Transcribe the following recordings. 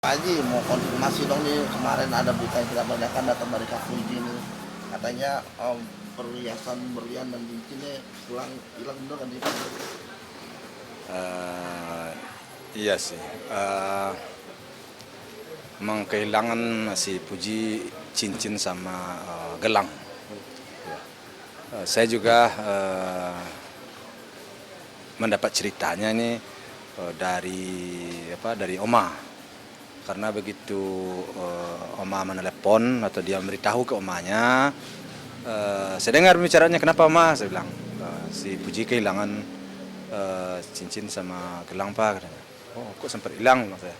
Pak Haji mau konfirmasi dong nih, kemarin ada berita yang kita tanyakan datang dari Kak Fuji nih, katanya perhiasan berlian dan cincinnya hilang bener kan nih Pak? Eh, iya sih, memang kehilangan si Puji cincin sama gelang. Saya juga mendapat ceritanya ini dari Oma, karena begitu Oma menelepon atau dia memberitahu ke Omanya, saya dengar bicaranya, kenapa Oma? Saya bilang si Puji kehilangan cincin sama gelang Pak, katanya. Oh, kok sempat hilang, bilang saya.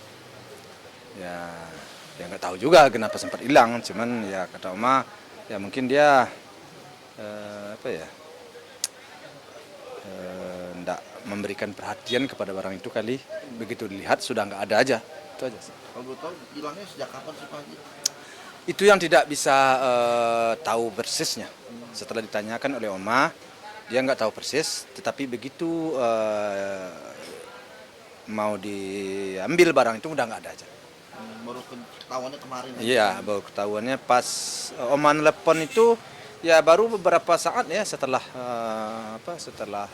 Ya nggak tahu juga kenapa sempat hilang, cuman ya kata Oma, ya mungkin dia nggak memberikan perhatian kepada barang itu kali. Begitu dilihat sudah nggak ada aja, itu aja sih. Kalau gue tahu hilangnya sejak kapan sih Pak Haji? Itu yang tidak bisa tahu persisnya. Setelah ditanyakan oleh Oma, dia nggak tahu persis, tetapi begitu mau diambil barang itu udah nggak ada aja. Baru ketahuannya kemarin. Iya, baru ketahuannya pas Oma nelpon itu, ya baru beberapa saat ya setelah setelah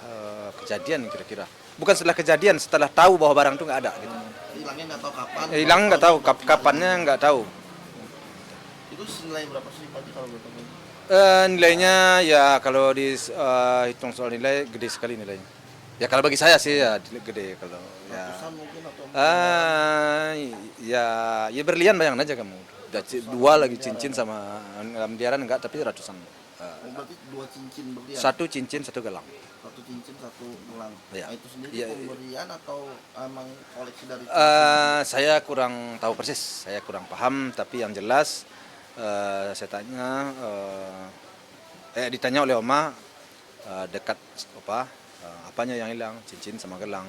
kejadian kira-kira. Bukan setelah kejadian, setelah tahu bahwa barang itu nggak ada. Gitu. Hilangnya nggak tahu kapan. Hilang nggak tahu, kapannya nggak tahu. Itu senilai berapa sih Pak Haji kalau gue tahu? Nilainya ya kalau dihitung soal nilai gede sekali nilainya. Ya kalau bagi saya sih ya gede kalau ya. Ratusan mungkin atau Ya berlian bayangin aja kamu. Dua lagi cincin sama miliaran enggak, tapi ratusan. berarti dua cincin berlian. Satu cincin, satu gelang. Satu cincin, satu gelang. Ya. Nah, itu sendiri Ya. pemberian atau emang koleksi dari Saya kurang tahu persis, saya kurang paham, tapi yang jelas saya tanya, ditanya oleh Oma, dekat apanya yang hilang, cincin sama gelang,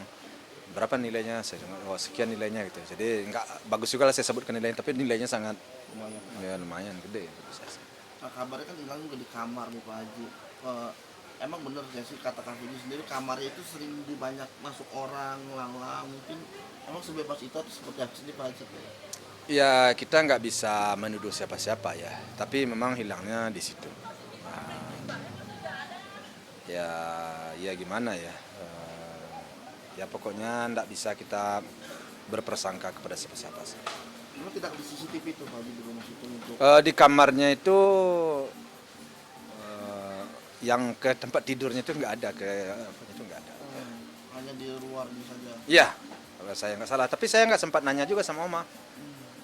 berapa nilainya? Saya bilang, oh sekian nilainya gitu. Jadi nggak bagus juga lah saya sebutkan nilainya, tapi nilainya sangat lumayan gede. Nah, kabarnya kan hilang juga di kamar nih Pak Haji. Emang bener gak sih kata Kak Fuji sendiri kamarnya itu sering banyak masuk orang, lang-lang, mungkin emang sebebas itu atau seperti apa sih Pak Haji? Ya kita nggak bisa menuduh siapa-siapa ya, tapi memang hilangnya di situ. Nah, ya gimana ya? Ya pokoknya nggak bisa kita berprasangka kepada siapa-siapa sih. Memang tidak di CCTV itu Pak Haji di rumah situ untuk Di kamarnya itu yang ke tempat tidurnya itu nggak ada, itu nggak ada. hanya di luar ini saja. Iya, kalau saya nggak salah. Tapi saya nggak sempat nanya juga sama Oma.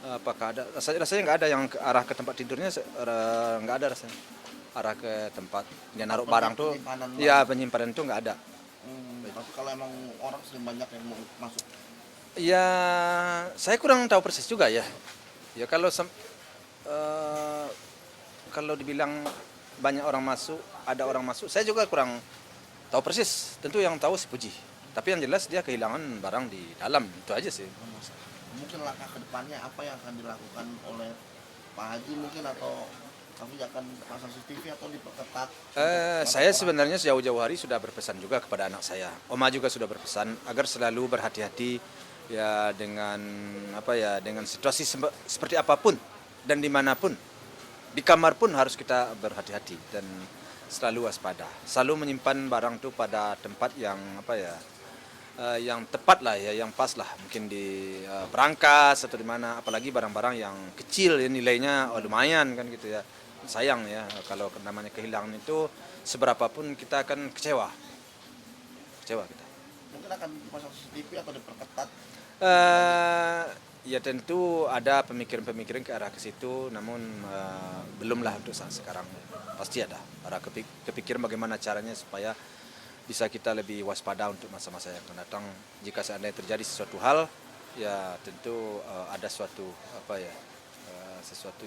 Apakah ada? Rasanya nggak ada yang ke arah ke tempat tidurnya, nggak ada rasanya. Arah ke tempat dia naruh barang tuh, iya penyimpanan itu nggak ada. Tapi kalau emang orang sering banyak yang mau masuk. Ya, saya kurang tahu persis juga ya. Ya kalau dibilang banyak orang masuk, ada orang masuk, saya juga kurang tahu persis. Tentu yang tahu si Puji. Tapi yang jelas dia kehilangan barang di dalam, itu aja sih. Mungkin langkah ke depannya apa yang akan dilakukan oleh Pak Haji mungkin atau kami akan pasang CCTV atau diperketat? Saya sebenarnya sejauh-jauh hari sudah berpesan juga kepada anak saya. Oma juga sudah berpesan agar selalu berhati-hati ya dengan dengan situasi seperti apapun dan dimanapun. Di kamar pun harus kita berhati-hati dan selalu waspada. Selalu menyimpan barang itu pada tempat yang yang tepat lah ya, yang pas lah. Mungkin di berangkas atau di mana. Apalagi barang-barang yang kecil ya nilainya lumayan kan gitu ya. Sayang ya kalau namanya kehilangan itu seberapapun kita akan kecewa kita. Mungkin akan dipasang CCTV atau diperketat. Ya tentu ada pemikiran-pemikiran ke arah ke situ, namun belumlah untuk saat sekarang. Pasti ada arah kepikiran bagaimana caranya supaya bisa kita lebih waspada untuk masa-masa yang akan datang. Jika seandainya terjadi sesuatu hal, ya tentu ada sesuatu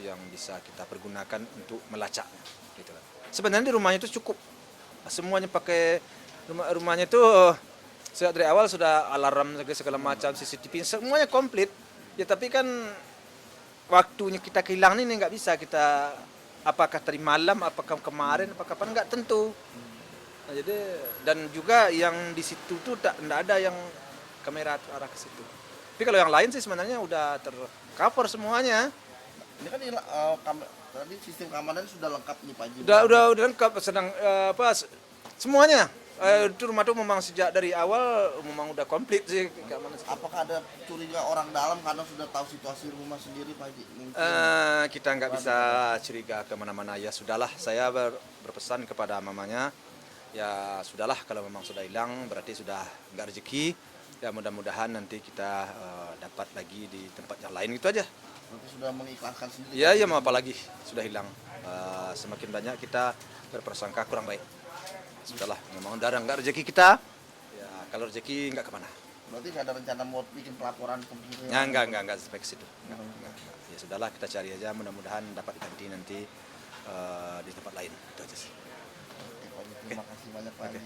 yang bisa kita pergunakan untuk melacaknya. Gitu. Sebenarnya di rumahnya itu cukup, semuanya pakai rumahnya itu sejak dari awal sudah alarm segala macam, CCTV semuanya komplit. Ya tapi kan waktunya kita kehilangan ini nggak bisa kita, apakah tadi malam, apakah kemarin, apakah kapan, nggak tentu. Nah, jadi dan juga yang di situ tuh tidak ada yang kamera arah ke situ. Tapi kalau yang lain sih sebenarnya udah tercover semuanya. Ini kan tadi sistem keamanan sudah lengkap nih Pak Haji. Udah lengkap, sedang semuanya. Itu rumah tuh memang sejak dari awal memang udah komplit sih keamanan. Apakah ada curiga orang dalam karena sudah tahu situasi rumah sendiri Pak Haji? Mungkin. Kita nggak bisa curiga kemana-mana, ya sudahlah. Saya berpesan kepada mamanya, ya sudahlah, kalau memang sudah hilang berarti sudah nggak rezeki. Ya mudah-mudahan nanti kita dapat lagi di tempat yang lain, gitu aja. Berarti sudah mengikhlaskan sendiri. Ya mau apa lagi, sudah hilang. Semakin banyak kita berprasangka kurang baik. Sudahlah, memang udah nggak rezeki kita. Ya kalau rezeki nggak kemana. Berarti nggak ada rencana mau bikin pelaporan ke polisi? Ya nggak sampai ke situ. Nggak. Ya sudahlah, kita cari aja, mudah-mudahan dapat ganti nanti di tempat lain. Itu aja sih. Oke, Pak Haji, terima kasih banyak Pak Haji.